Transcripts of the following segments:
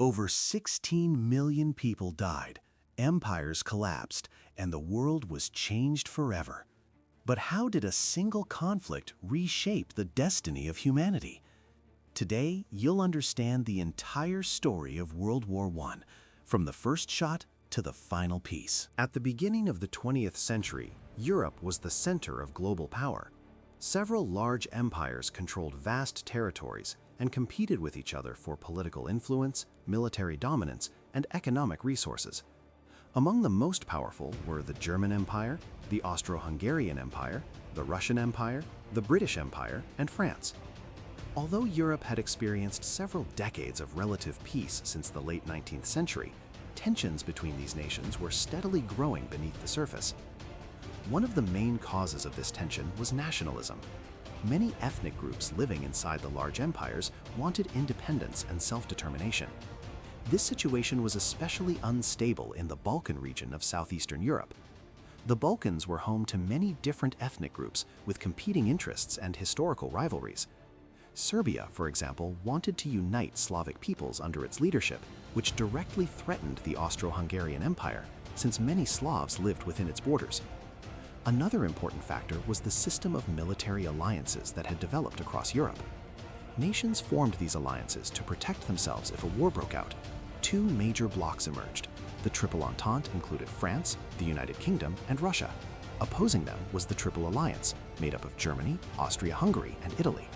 Over 16 million people died, empires collapsed, and the world was changed forever. But how did a single conflict reshape the destiny of humanity? Today, you'll understand the entire story of World War I, from the first shot to the final piece. At the beginning of the 20th century, Europe was the center of global power. Several large empires controlled vast territories and competed with each other for political influence, military dominance, and economic resources. Among the most powerful were the German Empire, the Austro-Hungarian Empire, the Russian Empire, the British Empire, and France. Although Europe had experienced several decades of relative peace since the late 19th century, tensions between these nations were steadily growing beneath the surface. One of the main causes of this tension was nationalism. Many ethnic groups living inside the large empires wanted independence and self-determination. This situation was especially unstable in the Balkan region of southeastern Europe. The Balkans were home to many different ethnic groups with competing interests and historical rivalries. Serbia, for example, wanted to unite Slavic peoples under its leadership, which directly threatened the Austro-Hungarian Empire, since many Slavs lived within its borders. Another important factor was the system of military alliances that had developed across Europe. Nations formed these alliances to protect themselves if a war broke out. Two major blocs emerged. The Triple Entente included France, the United Kingdom, and Russia. Opposing them was the Triple Alliance, made up of Germany, Austria-Hungary, and Italy.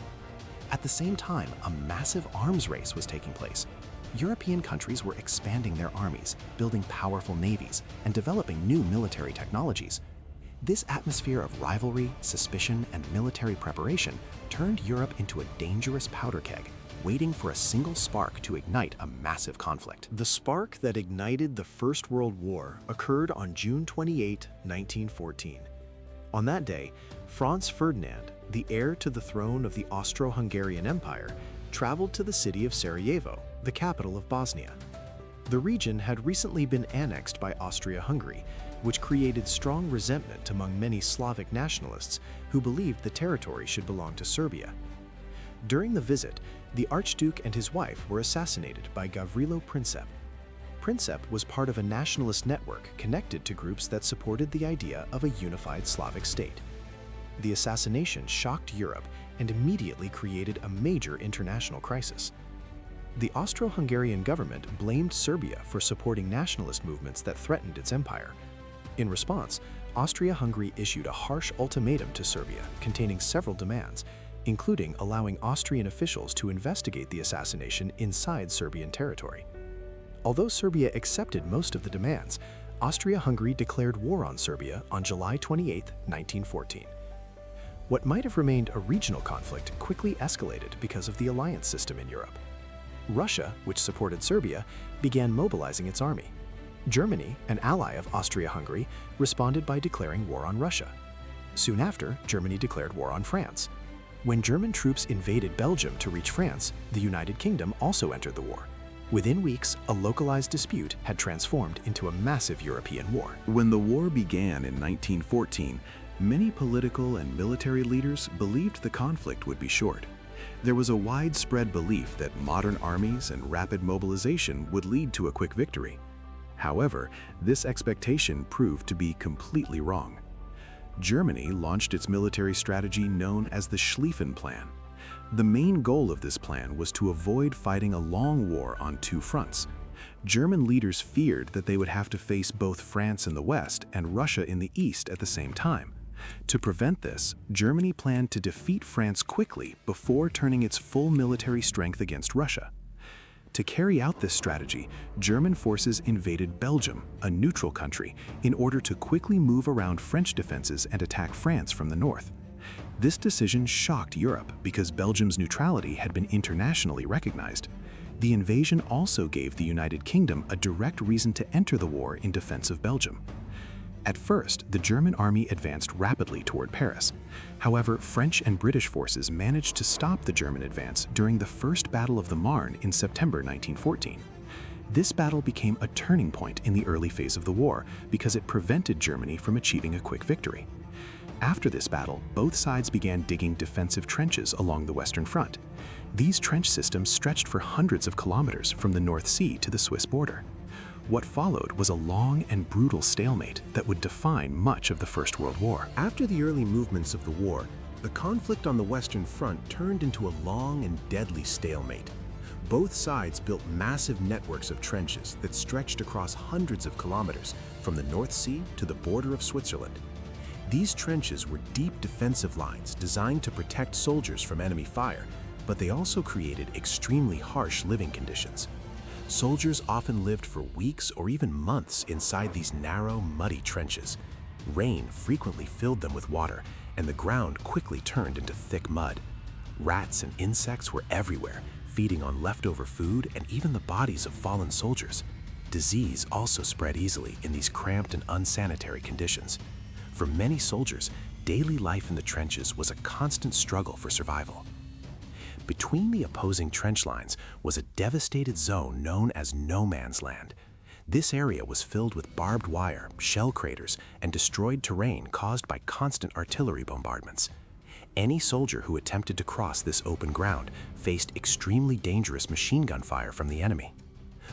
At the same time, a massive arms race was taking place. European countries were expanding their armies, building powerful navies, and developing new military technologies. This atmosphere of rivalry, suspicion, and military preparation turned Europe into a dangerous powder keg, waiting for a single spark to ignite a massive conflict. The spark that ignited the First World War occurred on June 28, 1914. On that day, Franz Ferdinand, the heir to the throne of the Austro-Hungarian Empire, traveled to the city of Sarajevo, the capital of Bosnia. The region had recently been annexed by Austria-Hungary, which created strong resentment among many Slavic nationalists who believed the territory should belong to Serbia. During the visit, the Archduke and his wife were assassinated by Gavrilo Princip. Princip was part of a nationalist network connected to groups that supported the idea of a unified Slavic state. The assassination shocked Europe and immediately created a major international crisis. The Austro-Hungarian government blamed Serbia for supporting nationalist movements that threatened its empire. In response, Austria-Hungary issued a harsh ultimatum to Serbia containing several demands, including allowing Austrian officials to investigate the assassination inside Serbian territory. Although Serbia accepted most of the demands, Austria-Hungary declared war on Serbia on July 28, 1914. What might have remained a regional conflict quickly escalated because of the alliance system in Europe. Russia, which supported Serbia, began mobilizing its army. Germany, an ally of Austria-Hungary, responded by declaring war on Russia. Soon after, Germany declared war on France. When German troops invaded Belgium to reach France, the United Kingdom also entered the war. Within weeks, a localized dispute had transformed into a massive European war. When the war began in 1914, many political and military leaders believed the conflict would be short. There was a widespread belief that modern armies and rapid mobilization would lead to a quick victory. However, this expectation proved to be completely wrong. Germany launched its military strategy known as the Schlieffen Plan. The main goal of this plan was to avoid fighting a long war on two fronts. German leaders feared that they would have to face both France in the west and Russia in the east at the same time. To prevent this, Germany planned to defeat France quickly before turning its full military strength against Russia. To carry out this strategy, German forces invaded Belgium, a neutral country, in order to quickly move around French defenses and attack France from the north. This decision shocked Europe because Belgium's neutrality had been internationally recognized. The invasion also gave the United Kingdom a direct reason to enter the war in defense of Belgium. At first, the German army advanced rapidly toward Paris. However, French and British forces managed to stop the German advance during the First Battle of the Marne in September 1914. This battle became a turning point in the early phase of the war because it prevented Germany from achieving a quick victory. After this battle, both sides began digging defensive trenches along the Western Front. These trench systems stretched for hundreds of kilometers from the North Sea to the Swiss border. What followed was a long and brutal stalemate that would define much of the First World War. After the early movements of the war, the conflict on the Western Front turned into a long and deadly stalemate. Both sides built massive networks of trenches that stretched across hundreds of kilometers from the North Sea to the border of Switzerland. These trenches were deep defensive lines designed to protect soldiers from enemy fire, but they also created extremely harsh living conditions. Soldiers often lived for weeks or even months inside these narrow, muddy trenches. Rain frequently filled them with water, and the ground quickly turned into thick mud. Rats and insects were everywhere, feeding on leftover food and even the bodies of fallen soldiers. Disease also spread easily in these cramped and unsanitary conditions. For many soldiers, daily life in the trenches was a constant struggle for survival. Between the opposing trench lines was a devastated zone known as no man's land. This area was filled with barbed wire, shell craters, and destroyed terrain caused by constant artillery bombardments. Any soldier who attempted to cross this open ground faced extremely dangerous machine gun fire from the enemy.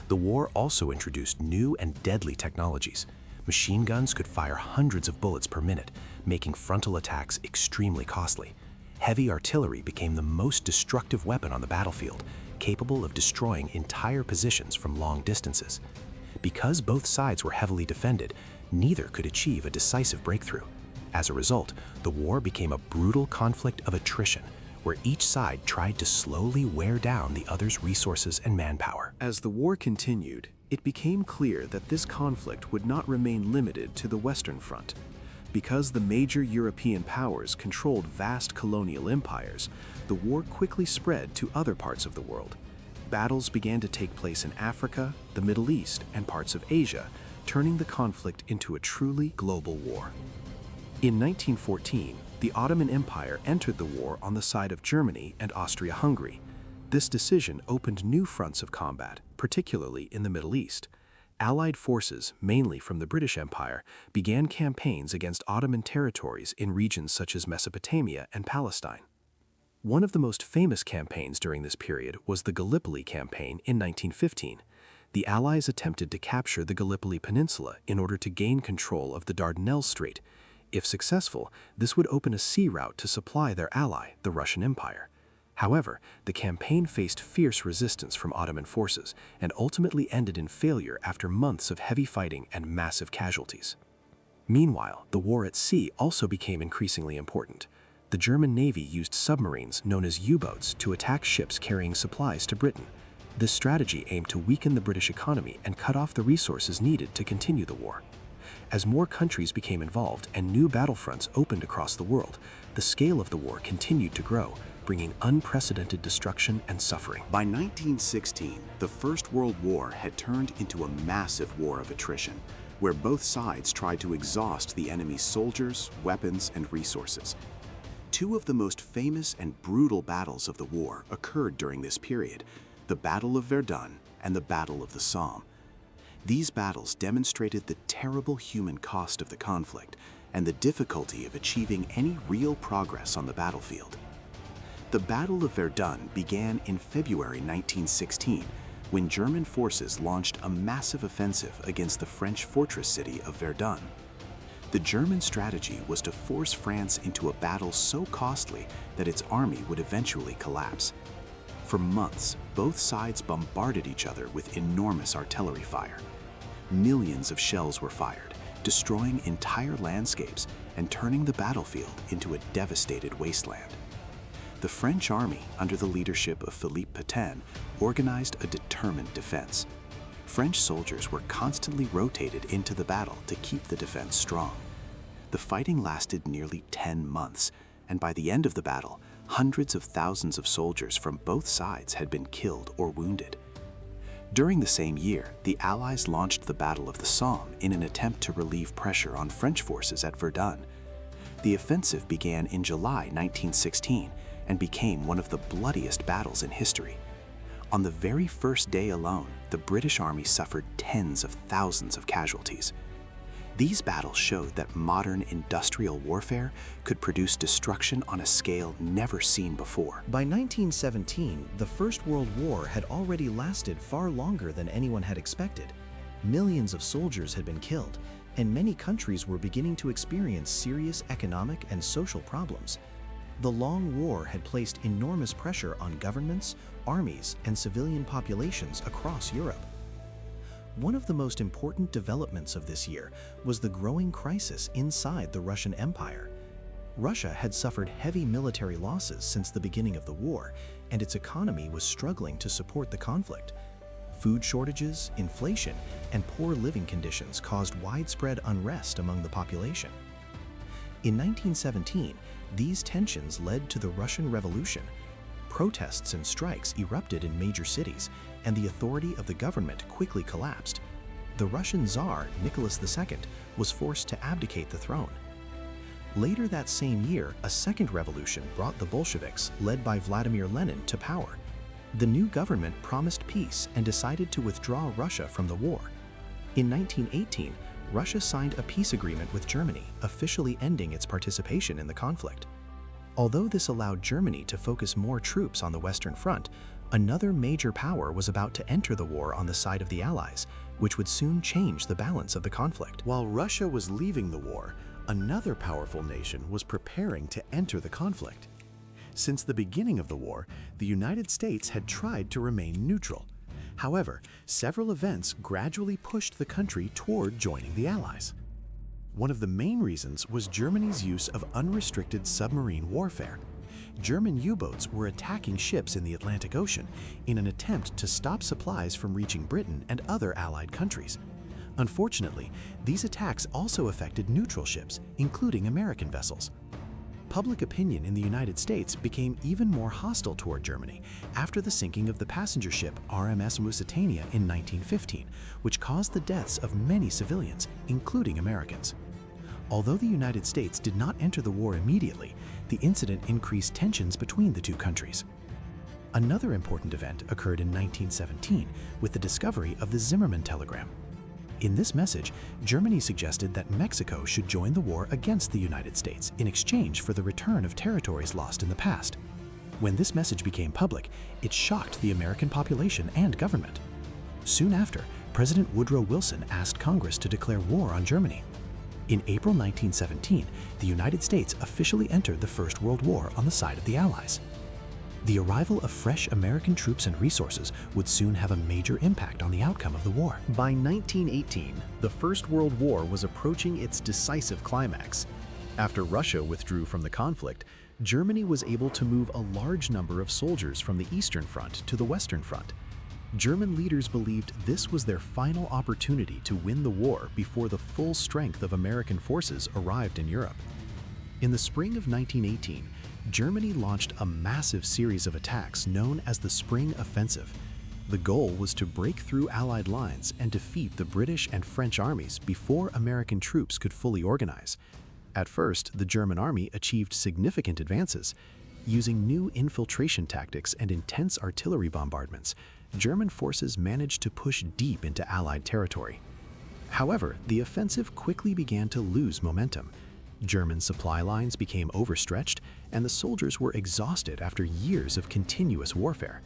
The war also introduced new and deadly technologies. Machine guns could fire hundreds of bullets per minute, making frontal attacks extremely costly. Heavy artillery became the most destructive weapon on the battlefield, capable of destroying entire positions from long distances. Because both sides were heavily defended, neither could achieve a decisive breakthrough. As a result, the war became a brutal conflict of attrition, where each side tried to slowly wear down the other's resources and manpower. As the war continued, it became clear that this conflict would not remain limited to the Western Front. Because the major European powers controlled vast colonial empires, the war quickly spread to other parts of the world. Battles began to take place in Africa, the Middle East, and parts of Asia, turning the conflict into a truly global war. In 1914, the Ottoman Empire entered the war on the side of Germany and Austria-Hungary. This decision opened new fronts of combat, particularly in the Middle East. Allied forces, mainly from the British Empire, began campaigns against Ottoman territories in regions such as Mesopotamia and Palestine. One of the most famous campaigns during this period was the Gallipoli campaign in 1915. The Allies attempted to capture the Gallipoli Peninsula in order to gain control of the Dardanelles Strait. If successful, this would open a sea route to supply their ally, the Russian Empire. However, the campaign faced fierce resistance from Ottoman forces and ultimately ended in failure after months of heavy fighting and massive casualties. Meanwhile, the war at sea also became increasingly important. The German Navy used submarines known as U-boats to attack ships carrying supplies to Britain. This strategy aimed to weaken the British economy and cut off the resources needed to continue the war. As more countries became involved and new battlefronts opened across the world, the scale of the war continued to grow, bringing unprecedented destruction and suffering. By 1916, the First World War had turned into a massive war of attrition, where both sides tried to exhaust the enemy's soldiers, weapons, and resources. Two of the most famous and brutal battles of the war occurred during this period, the Battle of Verdun and the Battle of the Somme. These battles demonstrated the terrible human cost of the conflict and the difficulty of achieving any real progress on the battlefield. The Battle of Verdun began in February 1916, when German forces launched a massive offensive against the French fortress city of Verdun. The German strategy was to force France into a battle so costly that its army would eventually collapse. For months, both sides bombarded each other with enormous artillery fire. Millions of shells were fired, destroying entire landscapes and turning the battlefield into a devastated wasteland. The French army, under the leadership of Philippe Pétain, organized a determined defense. French soldiers were constantly rotated into the battle to keep the defense strong. The fighting lasted nearly 10 months, and by the end of the battle, hundreds of thousands of soldiers from both sides had been killed or wounded. During the same year, the Allies launched the Battle of the Somme in an attempt to relieve pressure on French forces at Verdun. The offensive began in July 1916 and became one of the bloodiest battles in history. On the very first day alone, the British Army suffered tens of thousands of casualties. These battles showed that modern industrial warfare could produce destruction on a scale never seen before. By 1917, the First World War had already lasted far longer than anyone had expected. Millions of soldiers had been killed, and many countries were beginning to experience serious economic and social problems. The long war had placed enormous pressure on governments, armies, and civilian populations across Europe. One of the most important developments of this year was the growing crisis inside the Russian Empire. Russia had suffered heavy military losses since the beginning of the war, and its economy was struggling to support the conflict. Food shortages, inflation, and poor living conditions caused widespread unrest among the population. In 1917, these tensions led to the Russian Revolution. Protests and strikes erupted in major cities, and the authority of the government quickly collapsed. The Russian Tsar, Nicholas II, was forced to abdicate the throne. Later that same year, a second revolution brought the Bolsheviks, led by Vladimir Lenin, to power. The new government promised peace and decided to withdraw Russia from the war. In 1918, Russia signed a peace agreement with Germany, officially ending its participation in the conflict. Although this allowed Germany to focus more troops on the Western Front, another major power was about to enter the war on the side of the Allies, which would soon change the balance of the conflict. While Russia was leaving the war, another powerful nation was preparing to enter the conflict. Since the beginning of the war, the United States had tried to remain neutral. However, several events gradually pushed the country toward joining the Allies. One of the main reasons was Germany's use of unrestricted submarine warfare. German U-boats were attacking ships in the Atlantic Ocean in an attempt to stop supplies from reaching Britain and other Allied countries. Unfortunately, these attacks also affected neutral ships, including American vessels. Public opinion in the United States became even more hostile toward Germany after the sinking of the passenger ship RMS Lusitania in 1915, which caused the deaths of many civilians, including Americans. Although the United States did not enter the war immediately, the incident increased tensions between the two countries. Another important event occurred in 1917 with the discovery of the Zimmermann telegram. In this message, Germany suggested that Mexico should join the war against the United States in exchange for the return of territories lost in the past. When this message became public, it shocked the American population and government. Soon after, President Woodrow Wilson asked Congress to declare war on Germany. In April 1917, the United States officially entered the First World War on the side of the Allies. The arrival of fresh American troops and resources would soon have a major impact on the outcome of the war. By 1918, the First World War was approaching its decisive climax. After Russia withdrew from the conflict, Germany was able to move a large number of soldiers from the Eastern Front to the Western Front. German leaders believed this was their final opportunity to win the war before the full strength of American forces arrived in Europe. In the spring of 1918, Germany launched a massive series of attacks known as the Spring Offensive. The goal was to break through Allied lines and defeat the British and French armies before American troops could fully organize. At first, the German army achieved significant advances. Using new infiltration tactics and intense artillery bombardments, German forces managed to push deep into Allied territory. However, the offensive quickly began to lose momentum. German supply lines became overstretched, and the soldiers were exhausted after years of continuous warfare.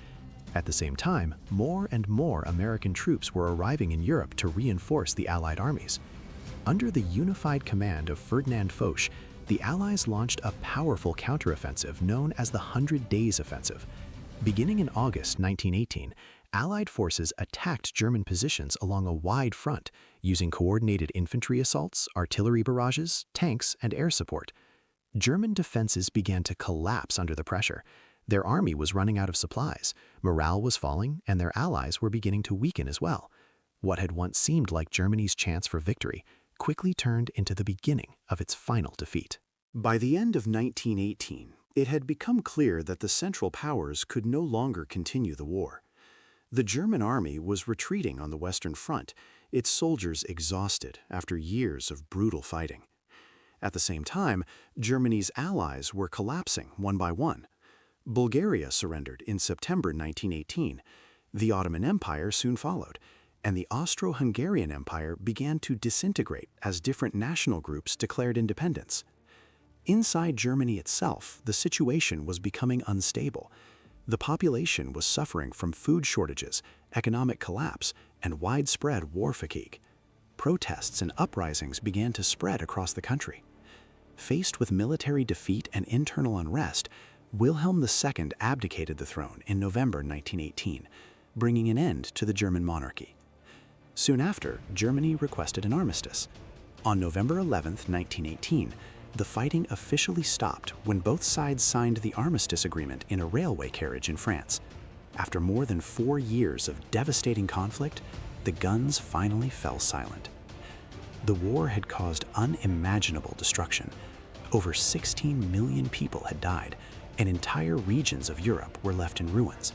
At the same time, more and more American troops were arriving in Europe to reinforce the Allied armies. Under the unified command of Ferdinand Foch, the Allies launched a powerful counteroffensive known as the 100 Days Offensive. Beginning in August 1918, Allied forces attacked German positions along a wide front, using coordinated infantry assaults, artillery barrages, tanks, and air support. German defenses began to collapse under the pressure. Their army was running out of supplies, morale was falling, and their allies were beginning to weaken as well. What had once seemed like Germany's chance for victory quickly turned into the beginning of its final defeat. By the end of 1918, it had become clear that the Central Powers could no longer continue the war. The German army was retreating on the Western Front, its soldiers exhausted after years of brutal fighting. At the same time, Germany's allies were collapsing one by one. Bulgaria surrendered in September 1918. The Ottoman Empire soon followed, and the Austro-Hungarian Empire began to disintegrate as different national groups declared independence. Inside Germany itself, the situation was becoming unstable. The population was suffering from food shortages, economic collapse, and widespread war fatigue. Protests and uprisings began to spread across the country. Faced with military defeat and internal unrest, Wilhelm II abdicated the throne in November 1918, bringing an end to the German monarchy. Soon after, Germany requested an armistice. On November 11, 1918, the fighting officially stopped when both sides signed the armistice agreement in a railway carriage in France. After more than 4 years of devastating conflict, the guns finally fell silent. The war had caused unimaginable destruction. Over 16 million people had died, and entire regions of Europe were left in ruins.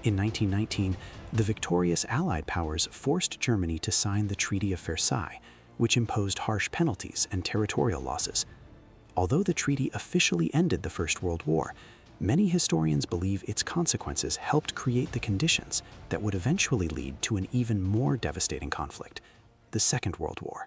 In 1919, the victorious Allied powers forced Germany to sign the Treaty of Versailles, which imposed harsh penalties and territorial losses. Although the treaty officially ended the First World War, many historians believe its consequences helped create the conditions that would eventually lead to an even more devastating conflict, the Second World War.